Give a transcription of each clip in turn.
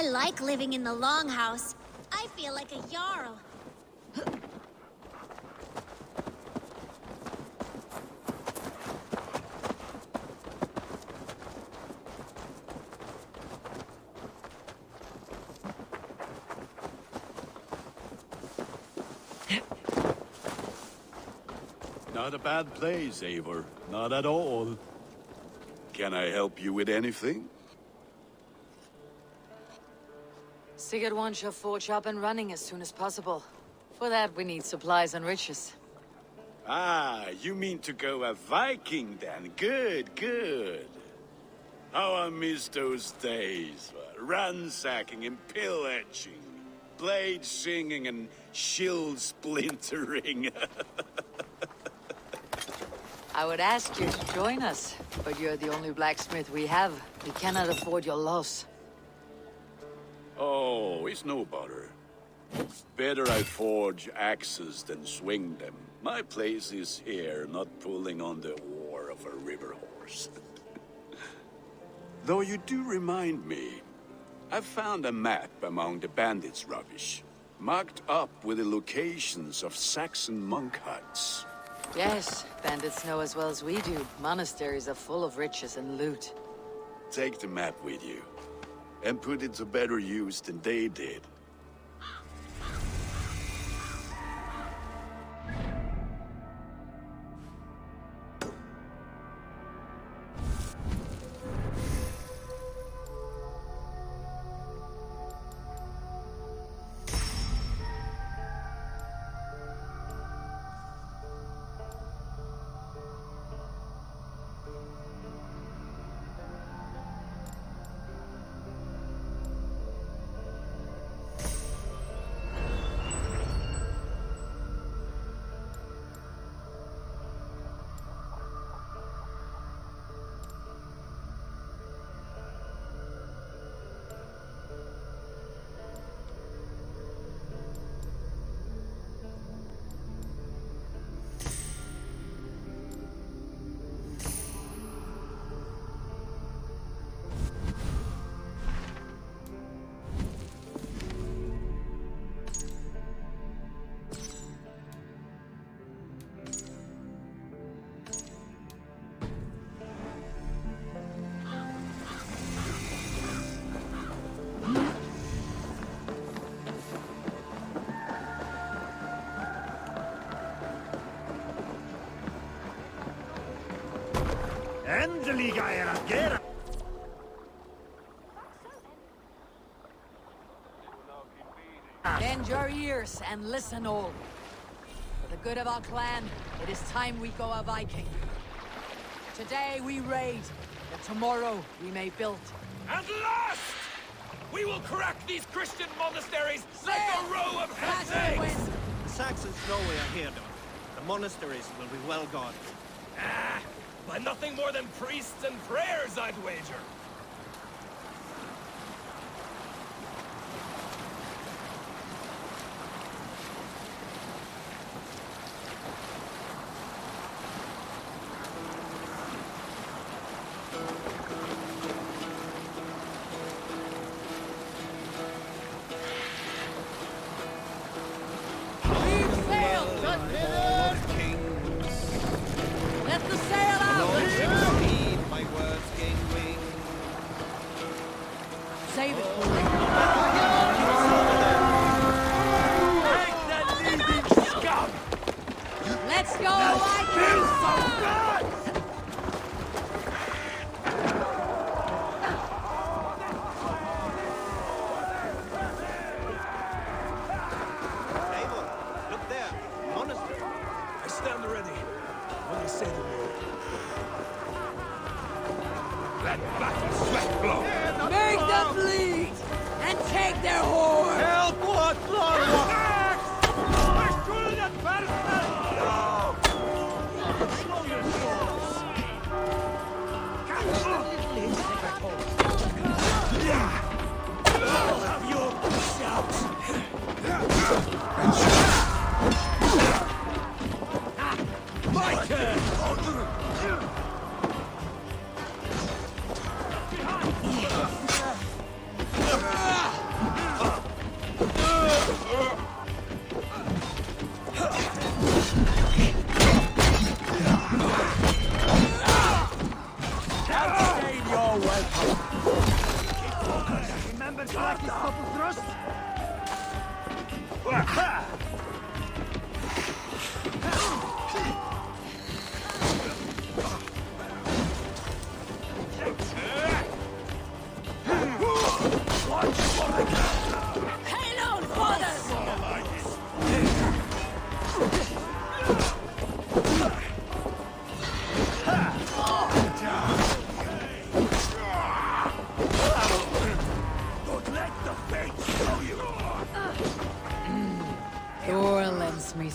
I like living in the longhouse. I feel like a jarl. Not a bad place, Eivor. Not at all. Can I help you with anything? Sigurd wants your forge up and running as soon as possible. For that, we need supplies and riches. Ah, you mean to go a Viking then? Good, good. How I miss those days. Ransacking and pillaging. Blade singing and shield splintering. I would ask you to join us, but you're the only blacksmith we have. We cannot afford your loss. Oh, it's no bother. Better I forge axes than swing them. My place is here, not pulling on the oar of a river horse. Though you do remind me, I found a map among the bandits' rubbish, marked up with the locations of Saxon monk huts. Yes, bandits know as well as we do. Monasteries are full of riches and loot. Take the map with you, and put it to better use than they did. Bend your ears and listen all. For the good of our clan, it is time we go a Viking. Today we raid, that tomorrow we may build. At last! We will crack these Christian monasteries like a row of heads! The Saxons know we are here, though. The monasteries will be well guarded. Ah, by nothing more than priests and prayers, I'd wager. Let the sail out! Heed my words gain wing. Save it for Take that leaving scum! Let's go, Vikings! So good! Eivor, look there. Monastery. I stand ready when you say the word. Let battle sweat blow! Make them bleed! And take their horn! Help what, Lord? Have your shout! My turn!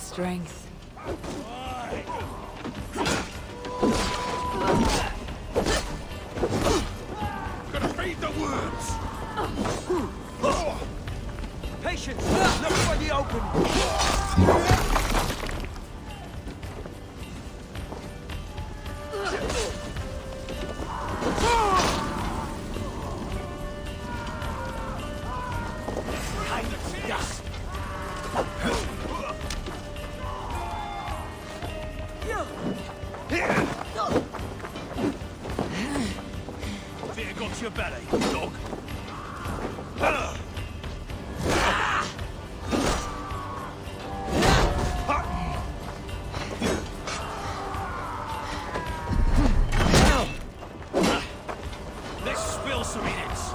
strength. Gotta feed the worms! Patience! Look for the open! Fear got your belly, dog. Let's spill some minutes.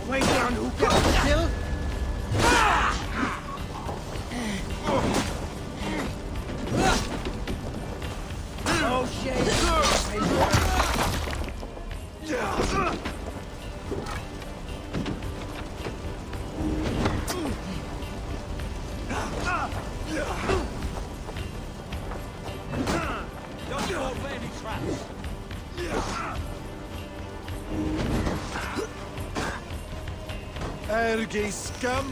Way down who gets killed? Oh shit! Don't fall for any traps. Ergi scum!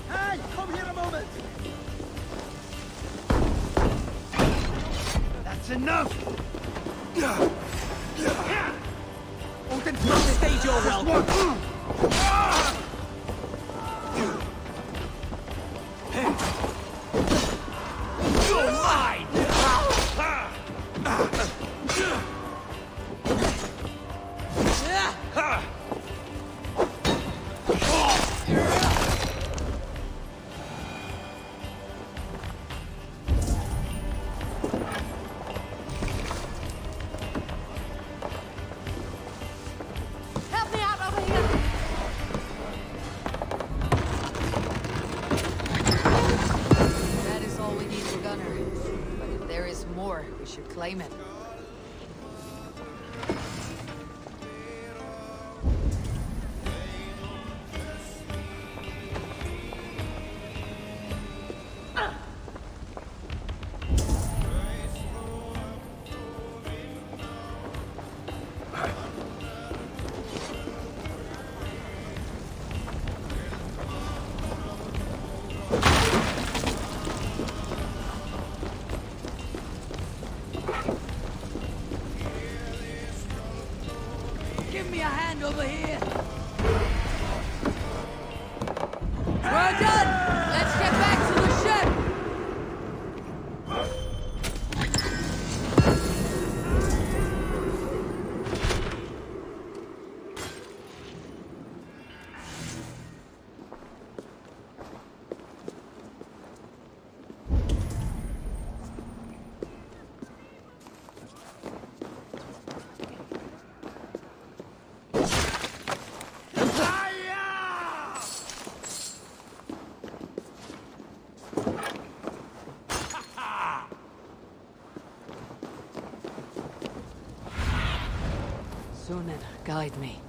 Hey, come here a moment! That's enough! Odin, stage your welcome! You're mine! Help me out over here! That is all we need for Gunner. But if there is more, we should claim it. Give me a hand over here! We're done! Let's get back to the ship! Sunan, guide me.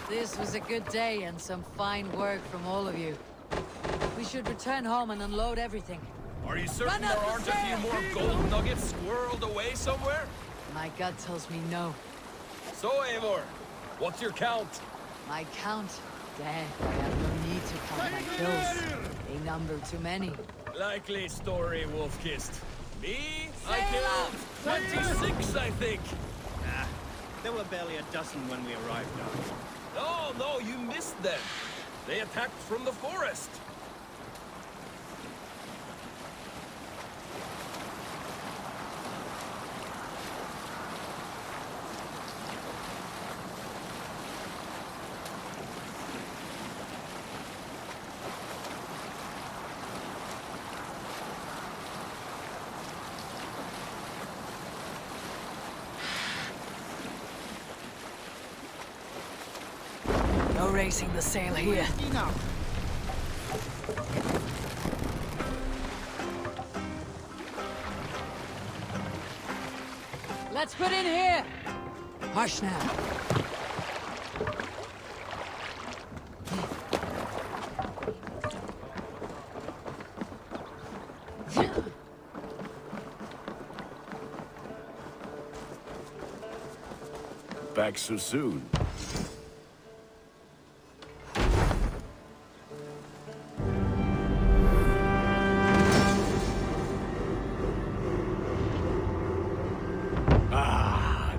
This was a good day and some fine work from all of you. We should return home and unload everything. Are you certain Run there up the aren't a few stairs! more gold nuggets squirreled away somewhere? My gut tells me no. So, Eivor, what's your count? My count? Dad, I have no need to count my kills. A number too many. Likely story, Wolfkist. Me? I Sail killed 26, I think. There were barely a dozen when we arrived, Dark. No, you missed them. They attacked from the forest. No raising the sail here. Let's put in here! Hush now. Back so soon.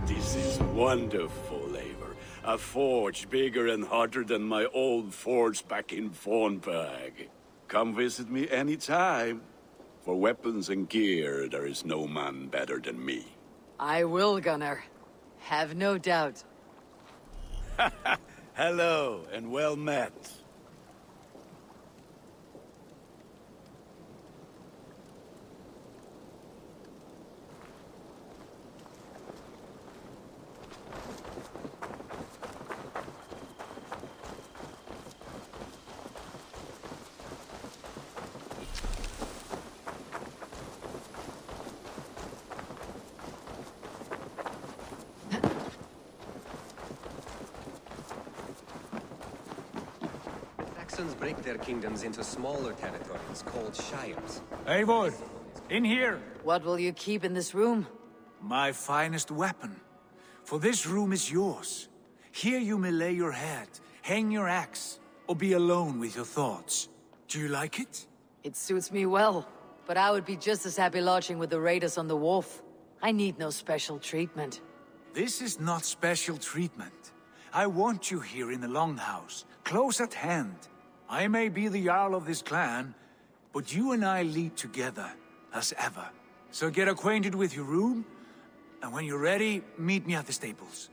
This is wonderful, Eivor. A forge bigger and hotter than my old forge back in Fornburg. Come visit me anytime. For weapons and gear, there is no man better than me. I will, Gunnar. Have no doubt. Hello, and well met. Saxons break their kingdoms into smaller territories called shires. Eivor, in here! What will you keep in this room? My finest weapon. For this room is yours. Here you may lay your head, hang your axe, or be alone with your thoughts. Do you like it? It suits me well, but I would be just as happy lodging with the raiders on the wharf. I need no special treatment. This is not special treatment. I want you here in the Longhouse, close at hand. I may be the Jarl of this clan, but you and I lead together, as ever. So get acquainted with your room, and when you're ready, meet me at the stables.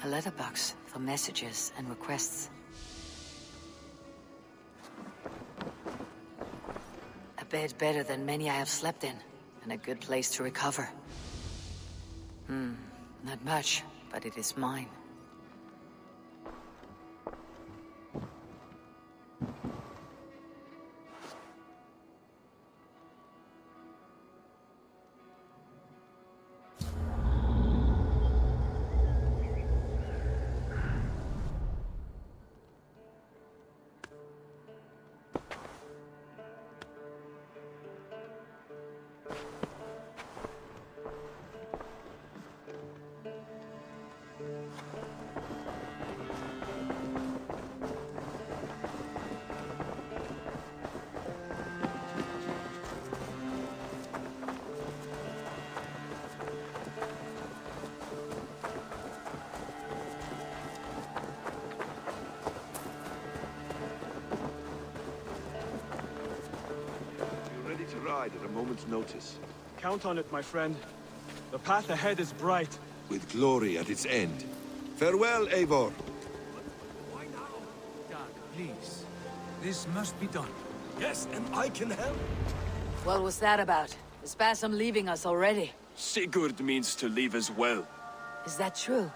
A letterbox for messages and requests. A bed better than many I have slept in, and a good place to recover. Not much, but it is mine. To ride at a moment's notice. Count on it, my friend. The path ahead is bright. With glory at its end. Farewell, Eivor. Why now? Dag, please. This must be done. Yes, and I can help. What was that about? Is Basim leaving us already? Sigurd means to leave as well. Is that true?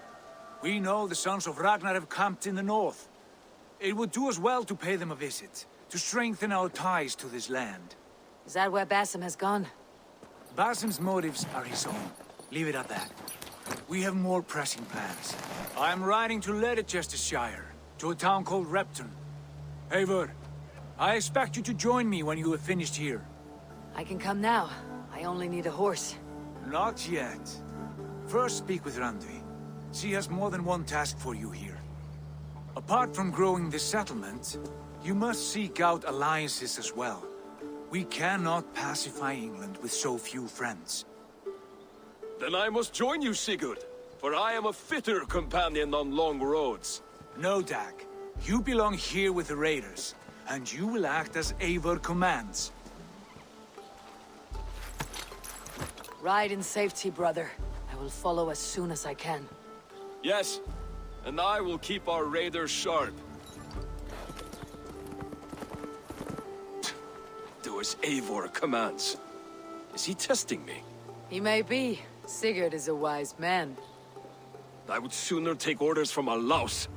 We know the sons of Ragnar have camped in the north. It would do us well to pay them a visit, to strengthen our ties to this land. Is that where Basim has gone? Basim's motives are his own. Leave it at that. We have more pressing plans. I'm riding to Leicestershire, to a town called Repton. Eivor, I expect you to join me when you have finished here. I can come now. I only need a horse. Not yet. First speak with Randvi. She has more than one task for you here. Apart from growing this settlement, you must seek out alliances as well. We cannot pacify England with so few friends. Then I must join you, Sigurd, for I am a fitter companion on long roads. No, Dag. You belong here with the raiders, and you will act as Eivor commands. Ride in safety, brother. I will follow as soon as I can. Yes, and I will keep our raiders sharp. Do as Eivor commands. Is he testing me? He may be. Sigurd is a wise man. I would sooner take orders from a louse.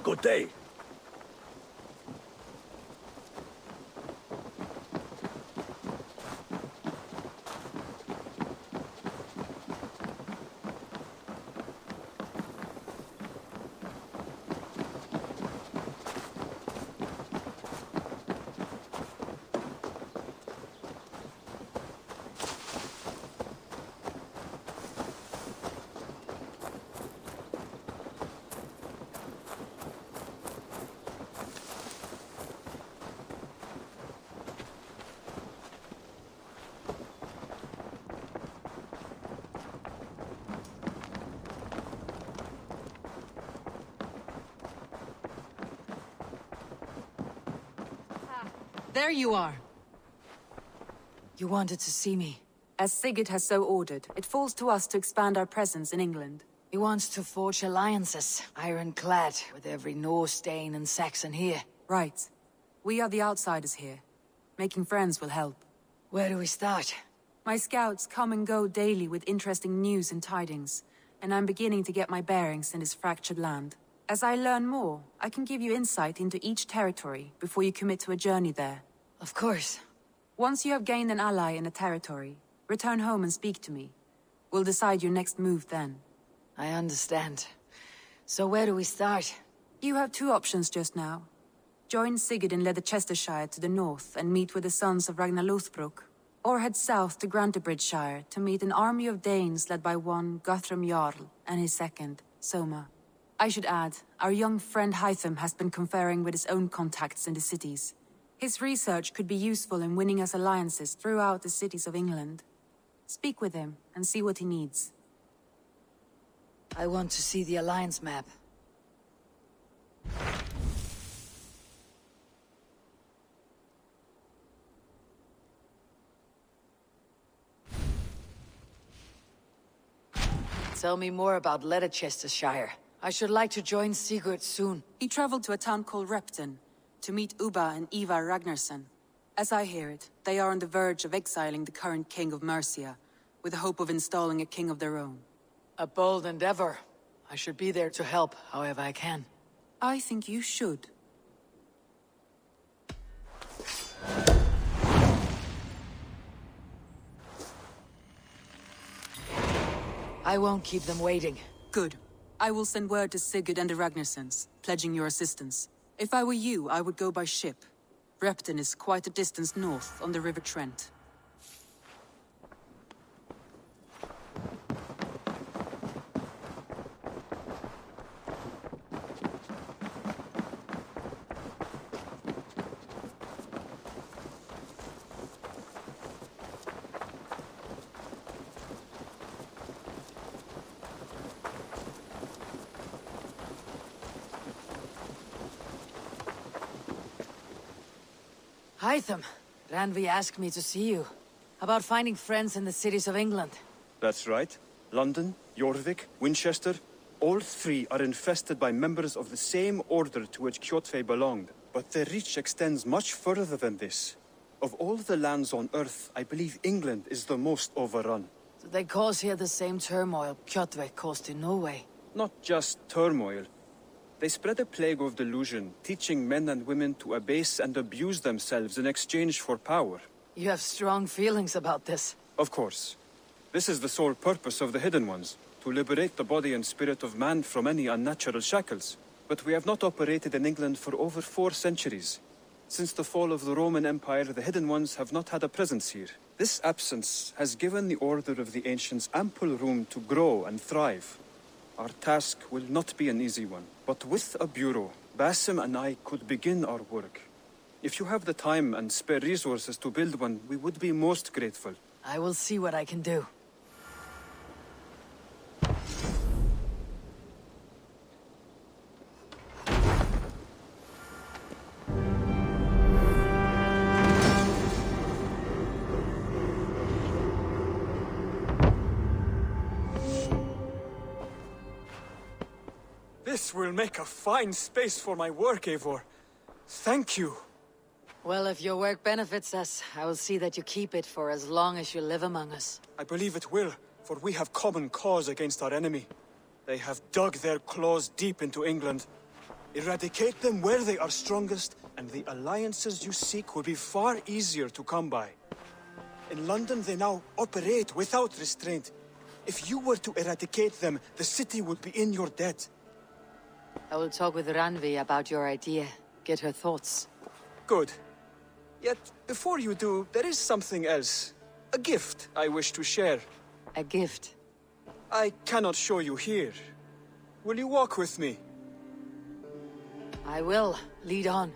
Good day. There you are. You wanted to see me. As Sigurd has so ordered, it falls to us to expand our presence in England. He wants to forge alliances, ironclad, with every Norse, Dane, and Saxon here. Right. We are the outsiders here. Making friends will help. Where do we start? My scouts come and go daily with interesting news and tidings, and I'm beginning to get my bearings in this fractured land. As I learn more, I can give you insight into each territory before you commit to a journey there. Of course. Once you have gained an ally in a territory, return home and speak to me. We'll decide your next move then. I understand. So where do we start? You have two options just now. Join Sigurd in Leicestershire to the north and meet with the sons of Ragnar Lothbrok. Or head south to Grantebridgesshire to meet an army of Danes led by one Guthrum Jarl and his second, Soma. I should add, our young friend Hytham has been conferring with his own contacts in the cities. His research could be useful in winning us alliances throughout the cities of England. Speak with him and see what he needs. I want to see the alliance map. Tell me more about Leicestershire. I should like to join Sigurd soon. He traveled to a town called Repton to meet Ubba and Ivar Ragnarsson. As I hear it, they are on the verge of exiling the current king of Mercia, with the hope of installing a king of their own. A bold endeavor. I should be there to help however I can. I think you should. I won't keep them waiting. Good. I will send word to Sigurd and the Ragnarsons, pledging your assistance. If I were you, I would go by ship. Repton is quite a distance north, on the River Trent. Hytham, Ranvi asked me to see you. About finding friends in the cities of England. That's right. London, Jorvik, Winchester, all three are infested by members of the same order to which Kjotve belonged. But their reach extends much further than this. Of all the lands on Earth, I believe England is the most overrun. Do they cause here the same turmoil Kjotve caused in Norway? Not just turmoil. They spread a plague of delusion, teaching men and women to abase and abuse themselves in exchange for power. You have strong feelings about this. Of course. This is the sole purpose of the Hidden Ones, to liberate the body and spirit of man from any unnatural shackles. But we have not operated in England for over 4 centuries. Since the fall of the Roman Empire, the Hidden Ones have not had a presence here. This absence has given the Order of the Ancients ample room to grow and thrive. Our task will not be an easy one, but with a bureau, Basim and I could begin our work. If you have the time and spare resources to build one, we would be most grateful. I will see what I can do. This will make a fine space for my work, Eivor. Thank you. Well, if your work benefits us, I will see that you keep it for as long as you live among us. I believe it will, for we have common cause against our enemy. They have dug their claws deep into England. Eradicate them where they are strongest, and the alliances you seek will be far easier to come by. In London, they now operate without restraint. If you were to eradicate them, the city would be in your debt. I will talk with Ranvi about your idea. Get her thoughts. Good. Yet, before you do, there is something else. A gift I wish to share. A gift? I cannot show you here. Will you walk with me? I will. Lead on.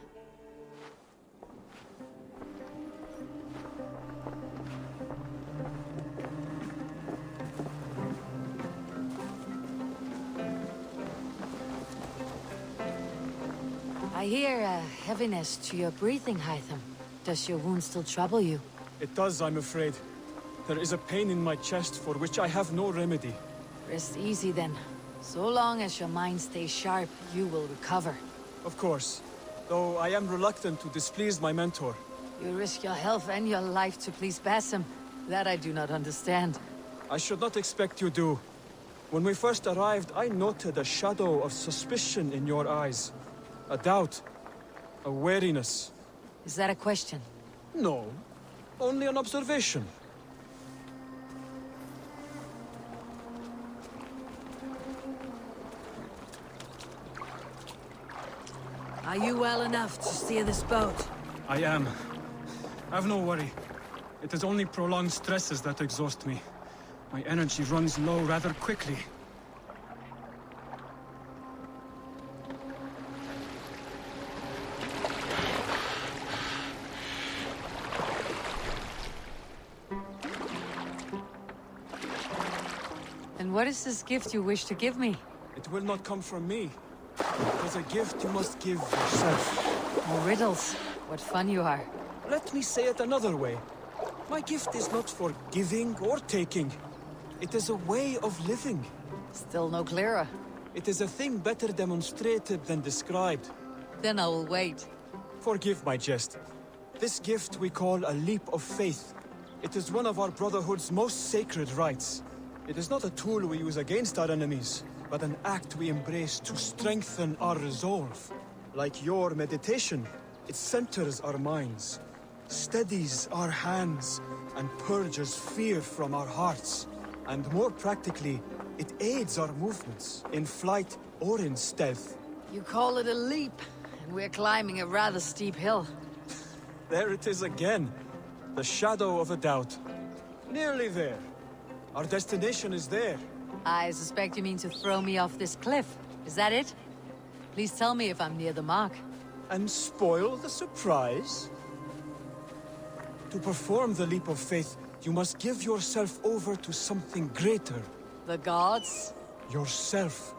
I hear a heaviness to your breathing, Hytham. Does your wound still trouble you? It does, I'm afraid. There is a pain in my chest for which I have no remedy. Rest easy then. So long as your mind stays sharp, you will recover. Of course. Though I am reluctant to displease my mentor. You risk your health and your life to please Basim. That I do not understand. I should not expect you do. When we first arrived, I noted a shadow of suspicion in your eyes. A doubt. A wariness. Is that a question? No. Only an observation. Are you well enough to steer this boat? I am. Have no worry. It is only prolonged stresses that exhaust me. My energy runs low rather quickly. And what is this gift you wish to give me? It will not come from me. It is a gift you must give yourself. More riddles. What fun you are. Let me say it another way. My gift is not for giving or taking. It is a way of living. Still no clearer. It is a thing better demonstrated than described. Then I will wait. Forgive my jest. This gift we call a leap of faith. It is one of our Brotherhood's most sacred rites. It is not a tool we use against our enemies, but an act we embrace to strengthen our resolve. Like your meditation, it centers our minds, steadies our hands, and purges fear from our hearts. And more practically, it aids our movements, in flight or in stealth. You call it a leap, and we're climbing a rather steep hill. There it is again. The shadow of a doubt. Nearly there. Our destination is there. I suspect you mean to throw me off this cliff. Is that it? Please tell me if I'm near the mark. And spoil the surprise? To perform the leap of faith, you must give yourself over to something greater. The gods? Yourself.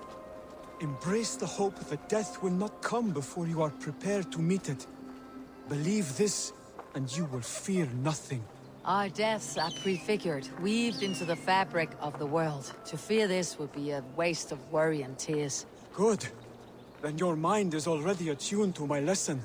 Embrace the hope that death will not come before you are prepared to meet it. Believe this, and you will fear nothing. Our deaths are prefigured, weaved into the fabric of the world. To fear this would be a waste of worry and tears. Good. Then your mind is already attuned to my lesson.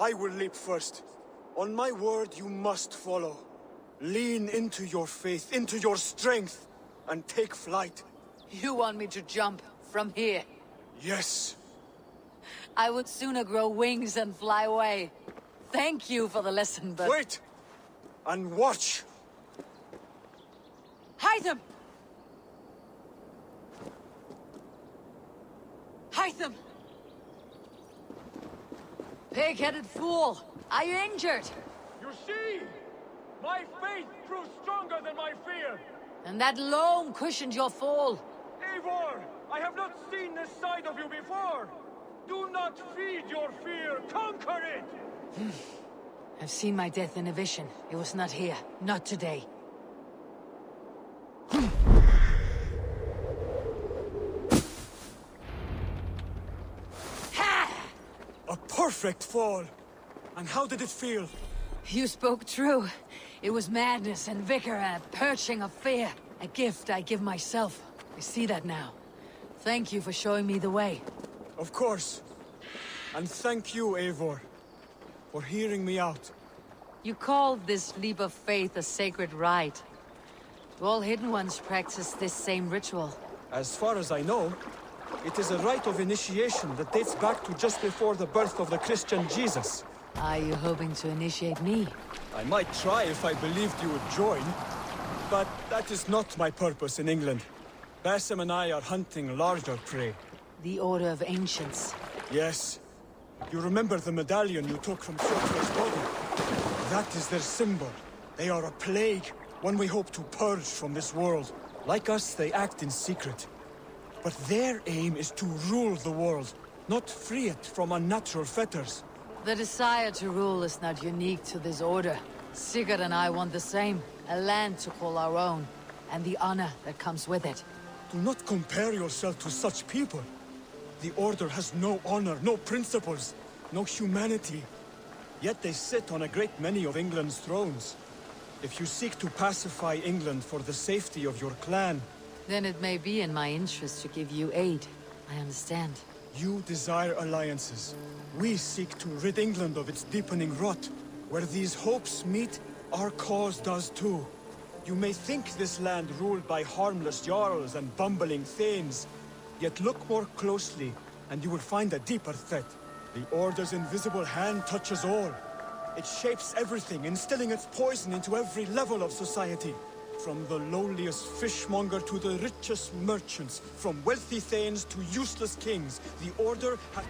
I will leap first. On my word, you must follow. Lean into your faith, into your strength, and take flight. You want me to jump from here? Yes. I would sooner grow wings and fly away. Thank you for the lesson, but... Wait! And watch! Hytham! Hytham! Pig-headed fool! Are you injured? You see? My faith proved stronger than my fear! And that loam cushioned your fall. Eivor! I have not seen this side of you before! Do not feed your fear! Conquer it! I've seen my death in a vision. It was not here. Not today. A perfect fall! And how did it feel? You spoke true. It was madness and vigor and a purging of fear. A gift I give myself. I see that now. Thank you for showing me the way. Of course. And thank you, Eivor, for hearing me out. You called this leap of faith a sacred rite. Do all Hidden Ones practice this same ritual? As far as I know, it is a rite of initiation that dates back to just before the birth of the Christian Jesus. Are you hoping to initiate me? I might try if I believed you would join, but that is not my purpose in England. Basim and I are hunting larger prey. The Order of Ancients. Yes. You remember the medallion you took from Surtur's body? That is their symbol. They are a plague, one we hope to purge from this world. Like us, they act in secret. But their aim is to rule the world, not free it from unnatural fetters. The desire to rule is not unique to this order. Sigurd and I want the same. A land to call our own, and the honor that comes with it. Do not compare yourself to such people. The Order has no honor, no principles, no humanity. Yet they sit on a great many of England's thrones. If you seek to pacify England for the safety of your clan... Then it may be in my interest to give you aid. I understand. You desire alliances. We seek to rid England of its deepening rot. Where these hopes meet, our cause does too. You may think this land ruled by harmless jarls and bumbling thanes. Yet look more closely, and you will find a deeper threat. The Order's invisible hand touches all. It shapes everything, instilling its poison into every level of society. From the lowliest fishmonger to the richest merchants, from wealthy thanes to useless kings, the Order has...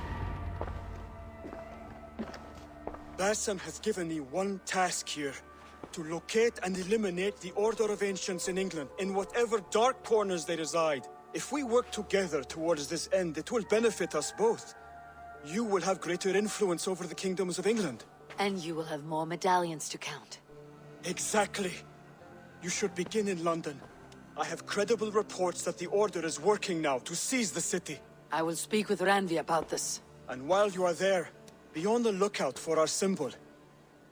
Basim has given me one task here. To locate and eliminate the Order of Ancients in England, in whatever dark corners they reside. If we work together towards this end, it will benefit us both. You will have greater influence over the kingdoms of England. And you will have more medallions to count. Exactly. You should begin in London. I have credible reports that the Order is working now to seize the city. I will speak with Randvi about this. And while you are there, be on the lookout for our symbol.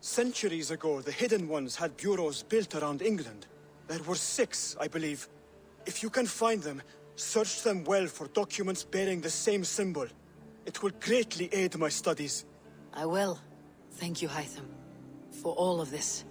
Centuries ago, the Hidden Ones had bureaus built around England. There were 6, I believe. If you can find them, search them well for documents bearing the same symbol. It will greatly aid my studies. I will. Thank you, Hytham, for all of this.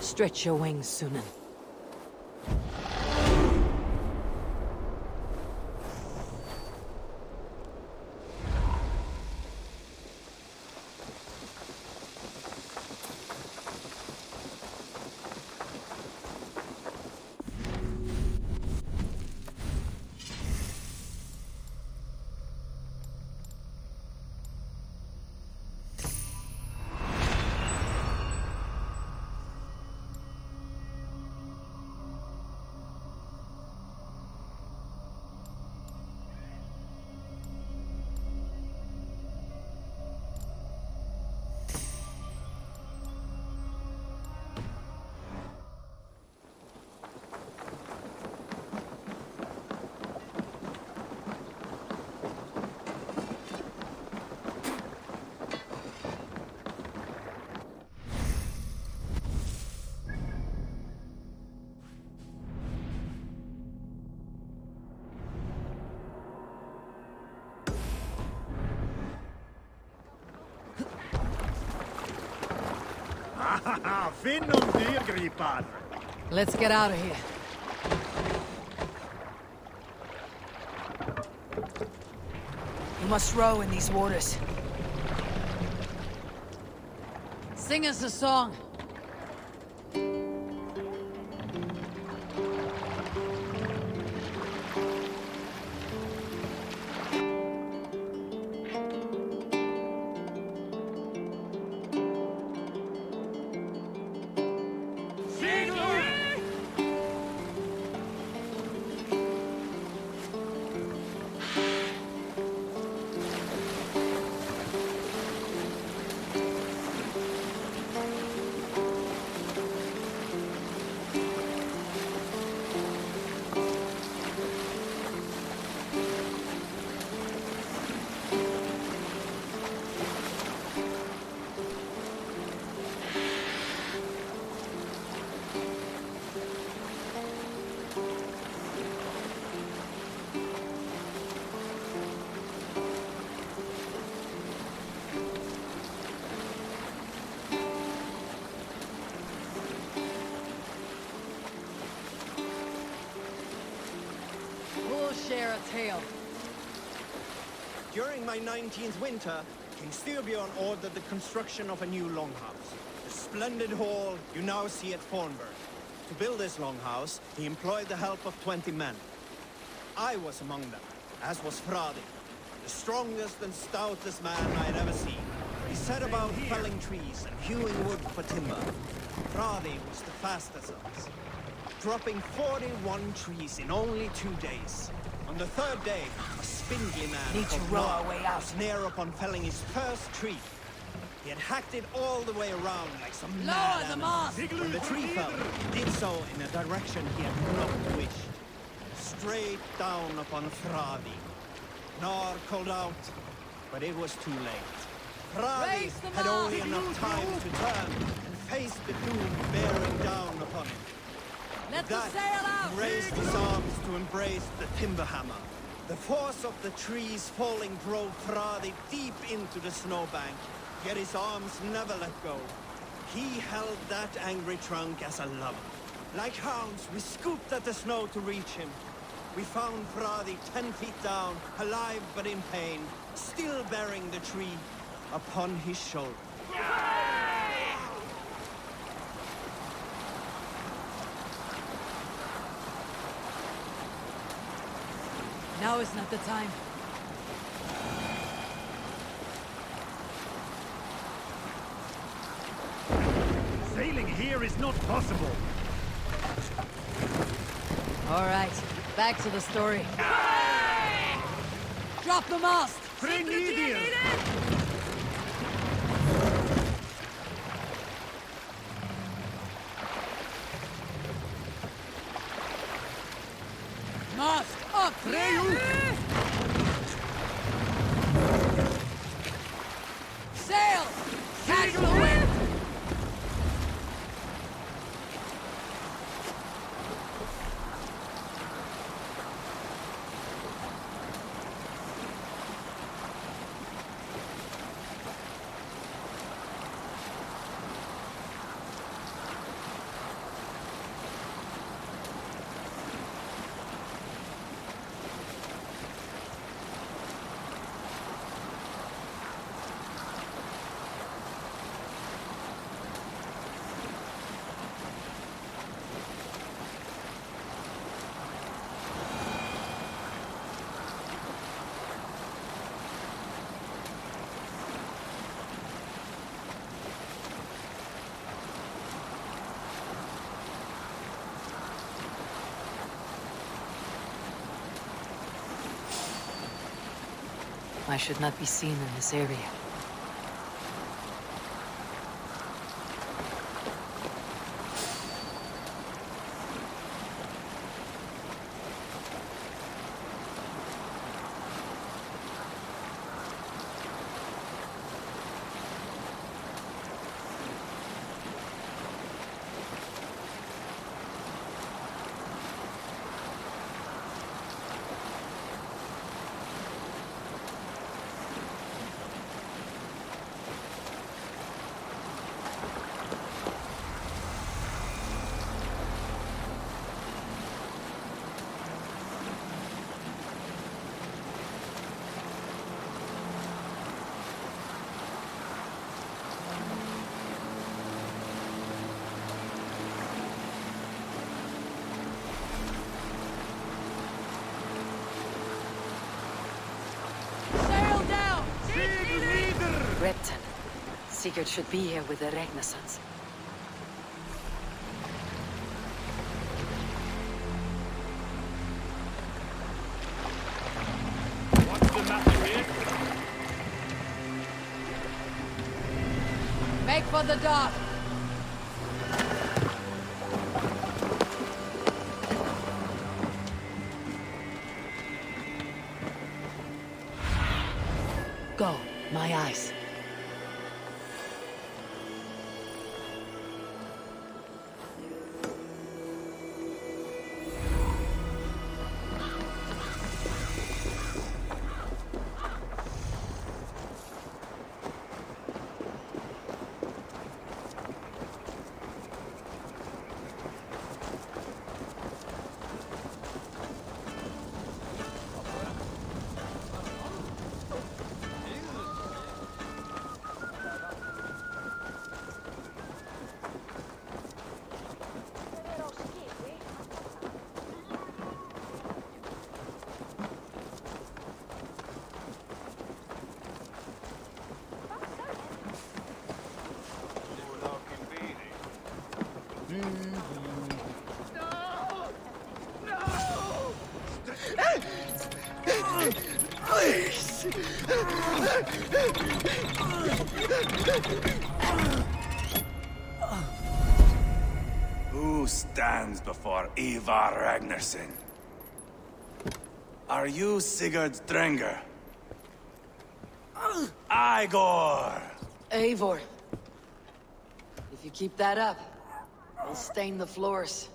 Stretch your wings, Sunan. Let's get out of here. You must row in these waters. Sing us a song. Share a tale. During my 19th winter, King Styrbjorn ordered the construction of a new longhouse. The splendid hall you now see at Fornburg. To build this longhouse, he employed the help of 20 men. I was among them, as was Fradi, the strongest and stoutest man I had ever seen. He set about felling trees and hewing wood for timber. Fradi was the fastest of us, dropping 41 trees in only 2 days. On the third day, a spindly man Need to row our way out. was near upon felling his first tree. He had hacked it all the way around like some Lower mad the animal. mast! When the tree fell, he did so in a direction he had not wished. Straight down upon Fradi. Gnar called out, but it was too late. Fradi Raise them had up! only enough time to turn and face the doom bearing down upon him. Let With the that, sail out! he raised his arms to embrace the timber hammer. The force of the trees falling drove Fradi deep into the snowbank, yet his arms never let go. He held that angry trunk as a lover. Like hounds, we scooped at the snow to reach him. We found Fradi 10 feet down, alive but in pain, still bearing the tree upon his shoulder. Now is not the time. Sailing here is not possible. All right, back to the story. Drop the mast! Bring Idir! Mast up! Sail! Catch the wind! I should not be seen in this area. Repton. Sigurd should be here with the Renaissance. What's the matter here? Make for the dock! Go, my eyes. Who stands before Ivar Ragnarsson? Are you Sigurd Drenger, Igor! Eivor. If you keep that up, we'll stain the floors.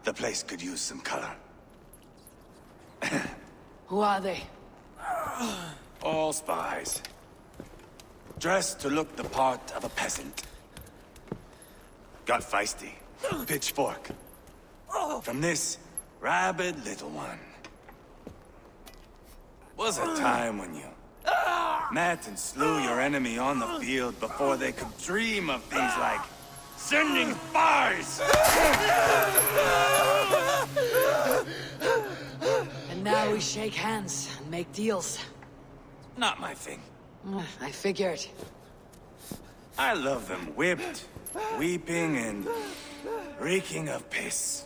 The place could use some color. Who are they? All spies. Dressed to look the part of a peasant. Got feisty. Pitchfork. From this rabid little one. Was a time when you met and slew your enemy on the field before they could dream of things like sending spies! And now we shake hands and make deals. Not my thing. I figured. I love them whipped, weeping, and reeking of piss.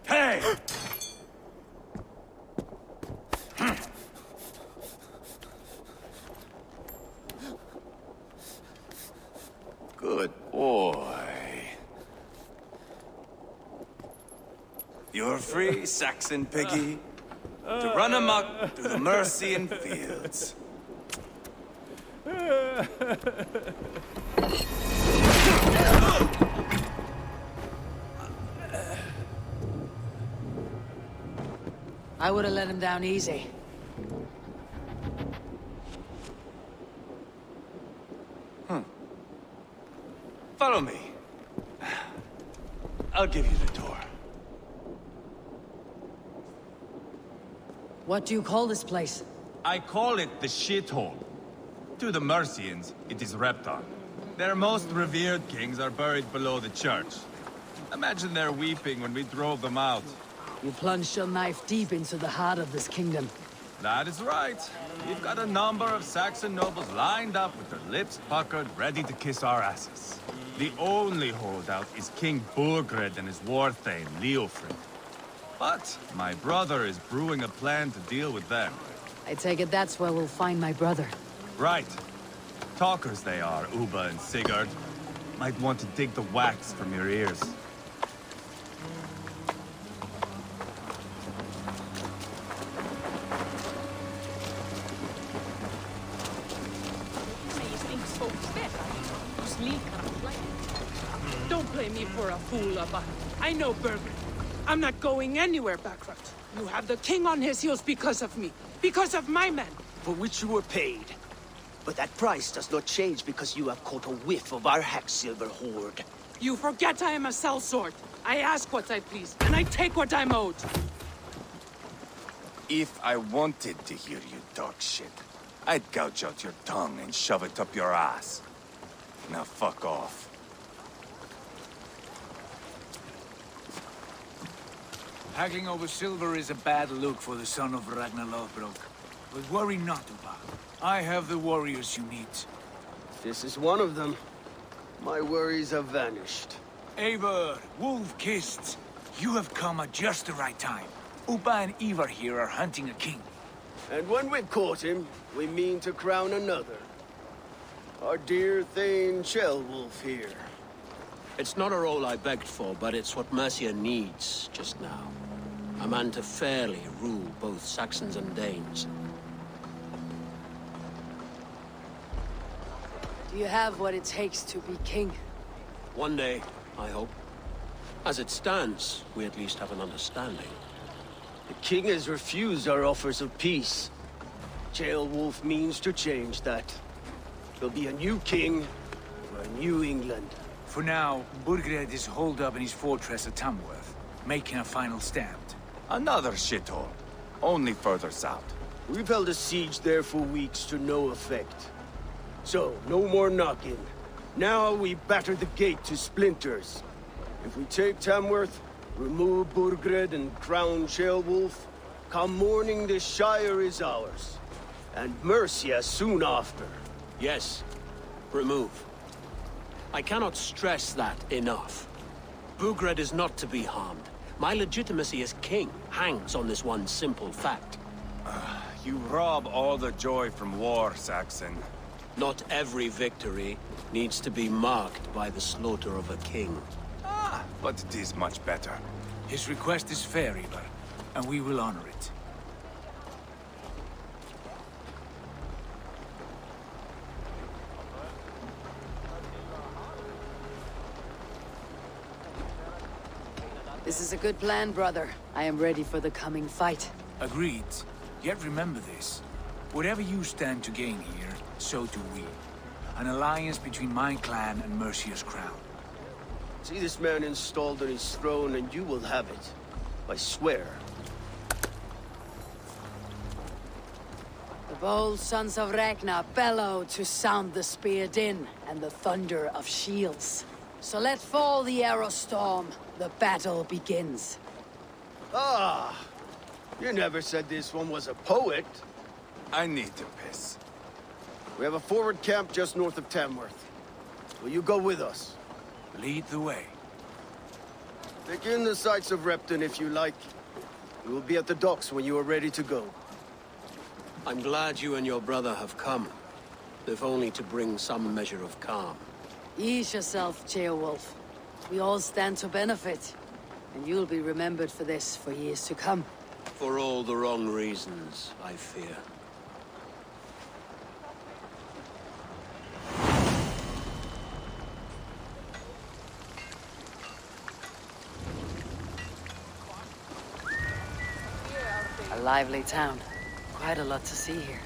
Hey! Good boy. You're free, Saxon piggy, to run amok through the Mercian fields. I would have let him down easy. Follow me. I'll give you the door. What do you call this place? I call it the shithole. To the Mercians, it is Reptar. Their most revered kings are buried below the church. Imagine their weeping when we drove them out. You plunged your knife deep into the heart of this kingdom. That is right. We've got a number of Saxon nobles lined up with their lips puckered, ready to kiss our asses. The only holdout is King Burgred and his war thane, Leofrid. But my brother is brewing a plan to deal with them. I take it that's where we'll find my brother. Right. Talkers they are, Uba and Sigurd. Might want to dig the wax from your ears. Don't play me for a fool, Abba. I know Burgred. I'm not going anywhere bankrupt. You have the king on his heels because of me. Because of my men. For which you were paid. But that price does not change because you have caught a whiff of our hack-silver hoard. You forget I am a sellsword. I ask what I please, and I take what I'm owed. If I wanted to hear you talk shit, I'd gouge out your tongue and shove it up your ass. Now fuck off. Haggling over silver is a bad look for the son of Ragnar Lothbrok. But worry not, Uba. I have the warriors you need. This is one of them. My worries have vanished. Eivor, wolf-kissed, you have come at just the right time. Uba and Ivar here are hunting a king. And when we've caught him, we mean to crown another. Our dear Thane Ceolwulf here. It's not a role I begged for, but it's what Mercia needs just now. A man to fairly rule both Saxons and Danes. Do you have what it takes to be king? One day, I hope. As it stands, we at least have an understanding. The king has refused our offers of peace. Ceolwulf means to change that. There'll be a new king for a new England. For now, Burgred is holed up in his fortress at Tamworth, making a final stand. Another shithole. Only further south. We've held a siege there for weeks to no effect. So, no more knocking. Now we batter the gate to splinters. If we take Tamworth, remove Burgred and crown Ceolwulf, come morning the Shire is ours. And Mercia soon after. Yes, remove. I cannot stress that enough. Burgred is not to be harmed. My legitimacy as king hangs on this one simple fact. You rob all the joy from war, Saxon. Not every victory needs to be marked by the slaughter of a king. But it is much better. His request is fair, Ivar, and we will honor it. This is a good plan, brother. I am ready for the coming fight. Agreed. Yet remember this. Whatever you stand to gain here, so do we. An alliance between my clan and Mercia's crown. See this man installed on his throne and you will have it. I swear. The bold sons of Ragnar bellow to sound the spear din and the thunder of shields. So let fall the arrow storm. The battle begins. Ah! You never said this one was a poet. I need to piss. We have a forward camp just north of Tamworth. Will you go with us? Lead the way. Take in the sights of Repton if you like. We will be at the docks when you are ready to go. I'm glad you and your brother have come, if only to bring some measure of calm. Ease yourself, Ceolwulf. We all stand to benefit, and you'll be remembered for this for years to come. For all the wrong reasons, I fear. A lively town. Quite a lot to see here.